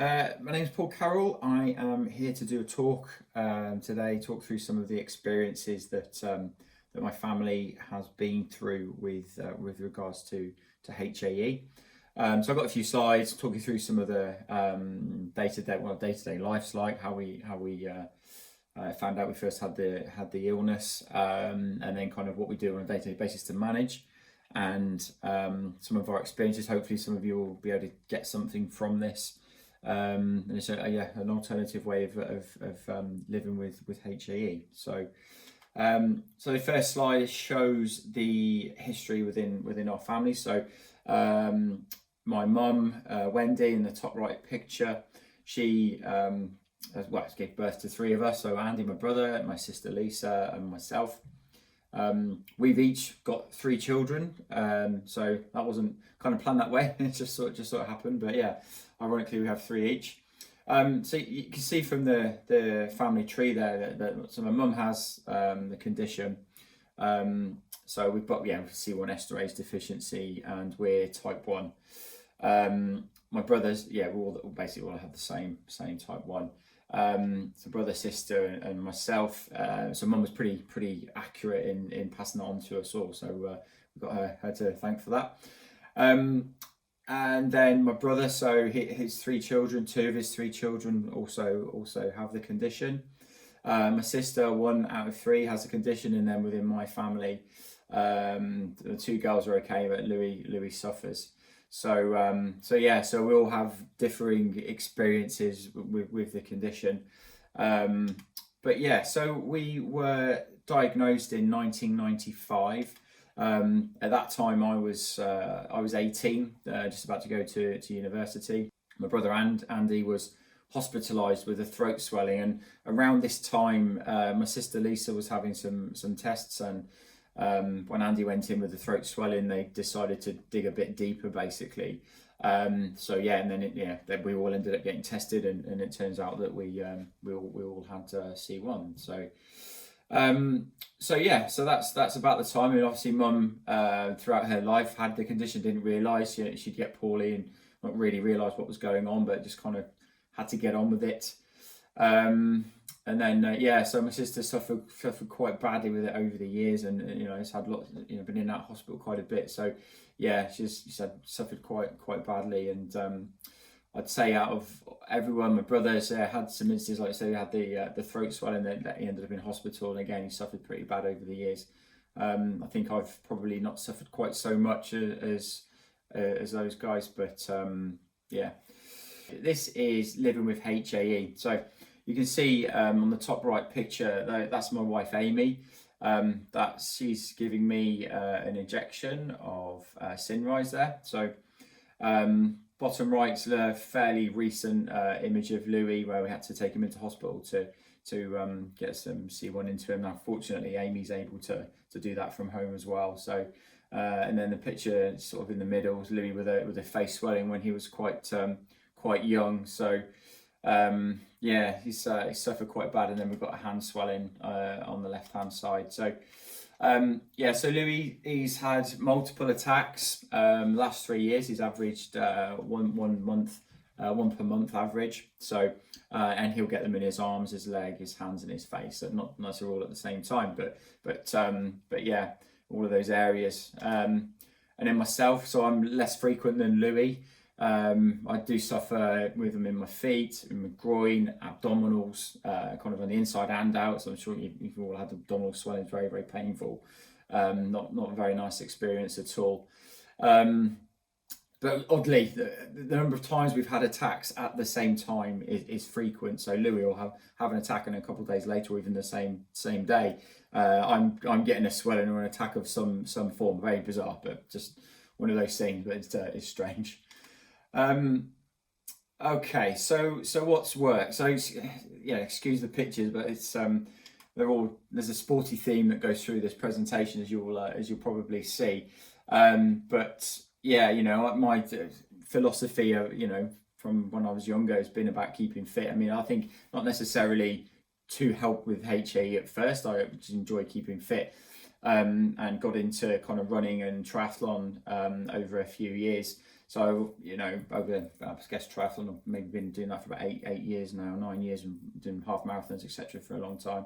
My name is Paul Carroll. I am here to do a talk today, talk through some of the experiences that my family has been through with regards to HAE. So I've got a few slides, talking through some of the day-to-day life's like, how we found out we first had the illness, and then kind of what we do on a day-to-day basis to manage, and some of our experiences. Hopefully, some of you will be able to get something from this. And it's an alternative way of living with HAE. So the first slide shows the history within our family. So my mum, Wendy, in the top right picture, she gave birth to three of us. So Andy, my brother, my sister Lisa, and myself. We've each got three children, so that wasn't kind of planned that way. It just sort of happened. But yeah, ironically, we have three each. So you can see from the family tree there that so my mum has the condition. So we've got C1 esterase deficiency, and we're type 1. My brothers, we basically all have the same type 1. So brother, sister, and myself. So mum was pretty accurate in passing that on to us all. So we've got her to thank for that. And then my brother, so his three children, two of his three children also have the condition. My sister, 1 out of 3, has the condition, and then within my family, the two girls are okay, but Louis suffers. So we all have differing experiences with the condition. So we were diagnosed in 1995. At that time, I was 18, just about to go to university. My brother Andy was hospitalised with a throat swelling, and around this time, my sister Lisa was having some tests, and when Andy went in with the throat swelling, they decided to dig a bit deeper, basically. And then we all ended up getting tested, and it turns out that we all had C1. So that's about the time. And obviously, mum throughout her life had the condition, didn't realise she'd get poorly and not really realise what was going on, but just kind of had to get on with it. So my sister suffered quite badly with it over the years, and has had lots, been in that hospital quite a bit. So yeah, she's suffered quite badly, and I'd say out of everyone, my brothers had some instances, like I say, he had the throat swelling that he ended up in hospital, and again he suffered pretty bad over the years. I think I've probably not suffered quite so much as those guys, but this is living with HAE. So you can see on the top right picture, that's my wife Amy. That she's giving me an injection of Cinrise there. So bottom right's a fairly recent image of Louis, where we had to take him into hospital to get some C1 into him. Now, fortunately, Amy's able to do that from home as well. So and then the picture sort of in the middle was Louis with a face swelling when he was quite young. So he suffered quite bad, and then we've got a hand swelling on the left hand side. So so Louis, he's had multiple attacks. Last 3 years he's averaged one per month average. So and he'll get them in his arms, his leg, his hands, and his face. So not all at the same time, but all of those areas. And then myself, so I'm less frequent than Louis. I do suffer with them in my feet, in my groin, abdominals, kind of on the inside and out. So I'm sure you've all had abdominal swelling. It's very, very painful. Not a very nice experience at all. But oddly, the number of times we've had attacks at the same time is frequent. So Louis will have an attack, and a couple of days later, or even the same day, I'm getting a swelling or an attack of some form. Very bizarre, but just one of those things. But it's strange. Okay, so what's worked? So excuse the pictures, but it's there's a sporty theme that goes through this presentation, as you'll probably see. My philosophy from when I was younger has been about keeping fit. I mean, I think not necessarily to help with HAE at first. I just enjoy keeping fit, and got into kind of running and triathlon over a few years. So, over, I guess, triathlon, I've maybe been doing that for about 8 years now, 9 years, and doing half marathons, etc., for a long time.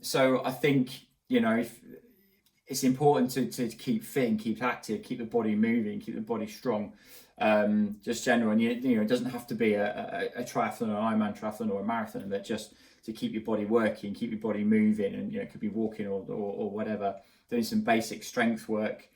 So I think, if it's important to keep fit and keep active, keep the body moving, keep the body strong, just general. And it doesn't have to be a triathlon, or an Ironman triathlon, or a marathon, but just to keep your body working, keep your body moving, and it could be walking or whatever, doing some basic strength work.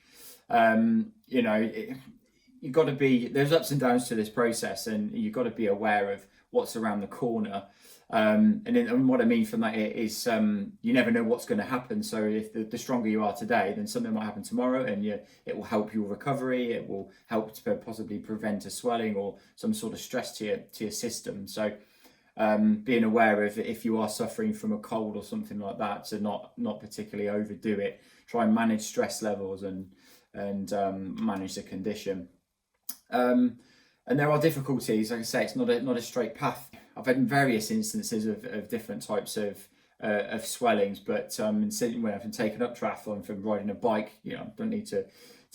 You've got to be, there's ups and downs to this process, and you've got to be aware of what's around the corner. And what I mean from that is, you never know what's going to happen. So if the stronger you are today, then something might happen tomorrow, and it will help your recovery. It will help to possibly prevent a swelling or some sort of stress to your system. So being aware of, if you are suffering from a cold or something like that, to not particularly overdo it. Try and manage stress levels and manage the condition. And there are difficulties. Like I say, it's not a straight path. I've had various instances of different types of swellings, but when I've been taken up triathlon from riding a bike, I don't need to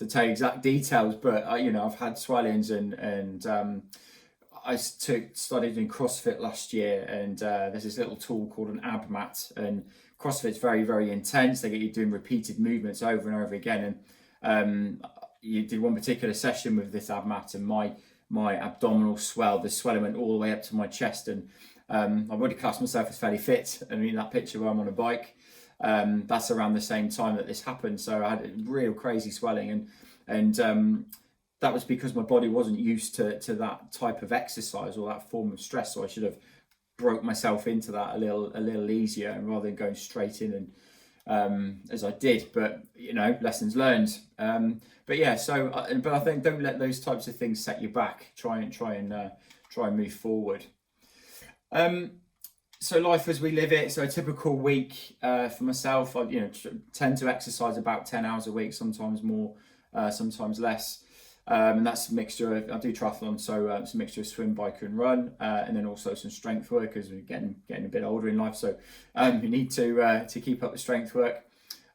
tell you exact details, but I've had swellings, and I started in CrossFit last year, and there's this little tool called an ab mat, and CrossFit's very, very intense. They get you doing repeated movements over and over again, and you did one particular session with this ab mat, and my abdominal swelled. The swelling went all the way up to my chest, and I've already classed myself as fairly fit. I mean, that picture where I'm on a bike, that's around the same time that this happened. So I had a real crazy swelling, and that was because my body wasn't used to that type of exercise or that form of stress. So I should have broke myself into that a little easier, and rather than going straight in and as I did. But lessons learned. But yeah, but I think don't let those types of things set you back. Try and move forward. So life as we live it. So a typical week for myself, I tend to exercise about 10 hours a week, sometimes more, sometimes less. And that's a mixture of, I do triathlon, so it's a mixture of swim, bike, and run, and then also some strength work, as we're getting a bit older in life. So you need to keep up the strength work.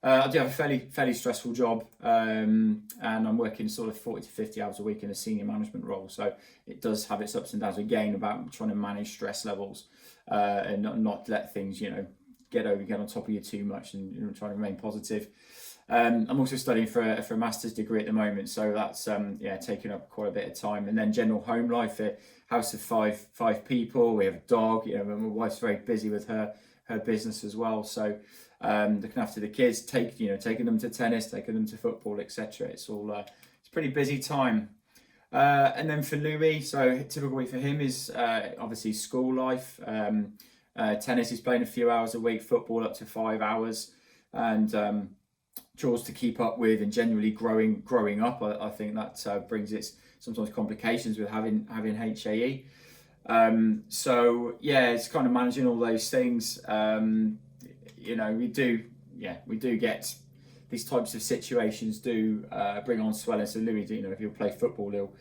I do have a fairly stressful job, and I'm working sort of 40 to 50 hours a week in a senior management role. So it does have its ups and downs, again, about trying to manage stress levels, and not let things, get on top of you too much, and trying to remain positive. I'm also studying for a master's degree at the moment, so that's taking up quite a bit of time. And then general home life, a house of five people. We have a dog. My wife's very busy with her business as well. So looking after the kids, taking them to tennis, taking them to football, etc. It's all it's a pretty busy time. And then for Louis, so a typical week for him is obviously school life. Tennis, he's playing a few hours a week. Football up to 5 hours, and chores to keep up with, and generally growing up. I think that brings its sometimes complications with having HAE. So yeah, it's kind of managing all those things. We do get these types of situations do bring on swelling. So Louis, if he'll play football, he'll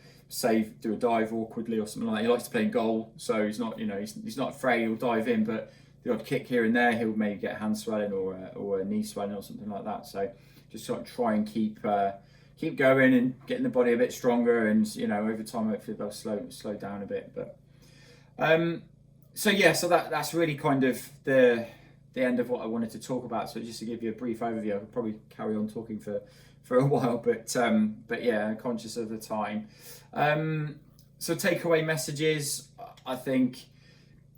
do a dive awkwardly or something like that. He likes to play in goal, so he's not he's not afraid. He'll dive in, but the odd kick here and there, he'll maybe get hand swelling or a knee swelling or something like that. So just sort of try and keep going and getting the body a bit stronger, and over time hopefully they'll slow down a bit. But so that's really kind of the end of what I wanted to talk about. So just to give you a brief overview, I could probably carry on talking for a while, but yeah, I'm conscious of the time. So takeaway messages, I think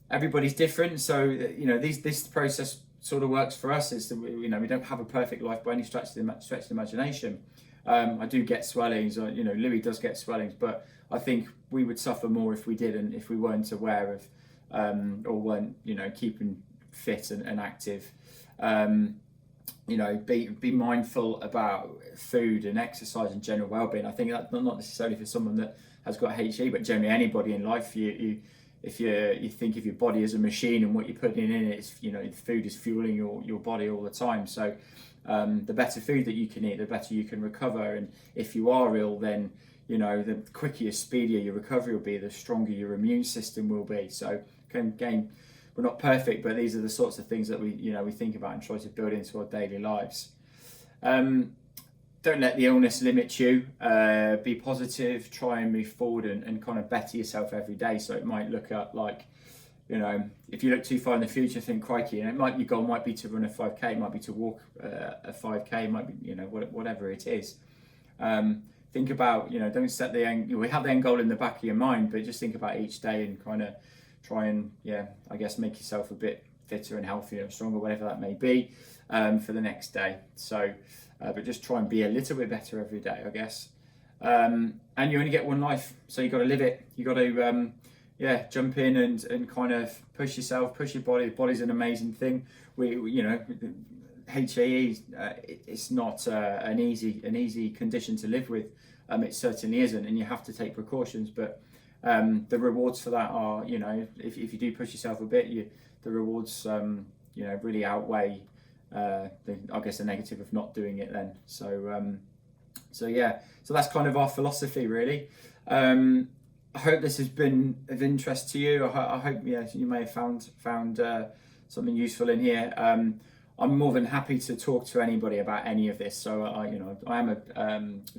everybody's different. So this process sort of works for us. Is that we don't have a perfect life by any stretch of the imagination. I do get swellings. Louis does get swellings, but I think we would suffer more if we didn't, if we weren't aware of or weren't keeping fit and active. Be mindful about food and exercise and general well-being. I think that's not necessarily for someone that has got HAE, but generally anybody in life. If you think of your body as a machine, and what you're putting in it, it's food is fueling your body all the time. So the better food that you can eat, the better you can recover. And if you are ill, then the quicker, speedier your recovery will be, the stronger your immune system will be. So again, we're not perfect, but these are the sorts of things that we think about and try to build into our daily lives. don't let the illness limit you. Be positive, try and move forward and kind of better yourself every day. So it might look at like, if you look too far in the future, think, crikey, and your goal might be to run a 5K, it might be to walk a 5K, it might be, whatever it is. Think about, don't set the end, we have the end goal in the back of your mind, but just think about each day and kind of try and, I guess make yourself a bit fitter and healthier, stronger, whatever that may be, for the next day. So, but just try and be a little bit better every day, I guess. And you only get one life, so you got to live it. You got to, jump in and kind of push yourself, push your body. The body's an amazing thing. HAE, it's not an easy condition to live with. It certainly isn't, and you have to take precautions. But the rewards for that are, if you do push yourself a bit, the rewards, really outweigh the negative of not doing it. Then, so that's kind of our philosophy, really. I hope this has been of interest to you. I hope you may have found something useful in here. I'm more than happy to talk to anybody about any of this. So I am a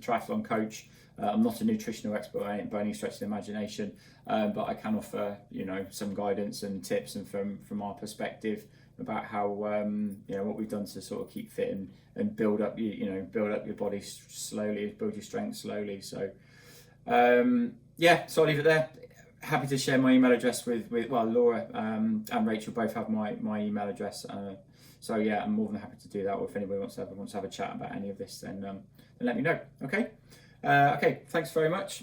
triathlon coach. I'm not a nutritional expert by any stretch of the imagination, but I can offer some guidance and tips and from our perspective about how what we've done to sort of keep fit and build up your body slowly, build your strength slowly. So so I'll leave it there. Happy to share my email address with Laura and Rachel both have my email address. So I'm more than happy to do that. Or if anybody wants to have a chat about any of this, then let me know. Okay. Okay. Thanks very much.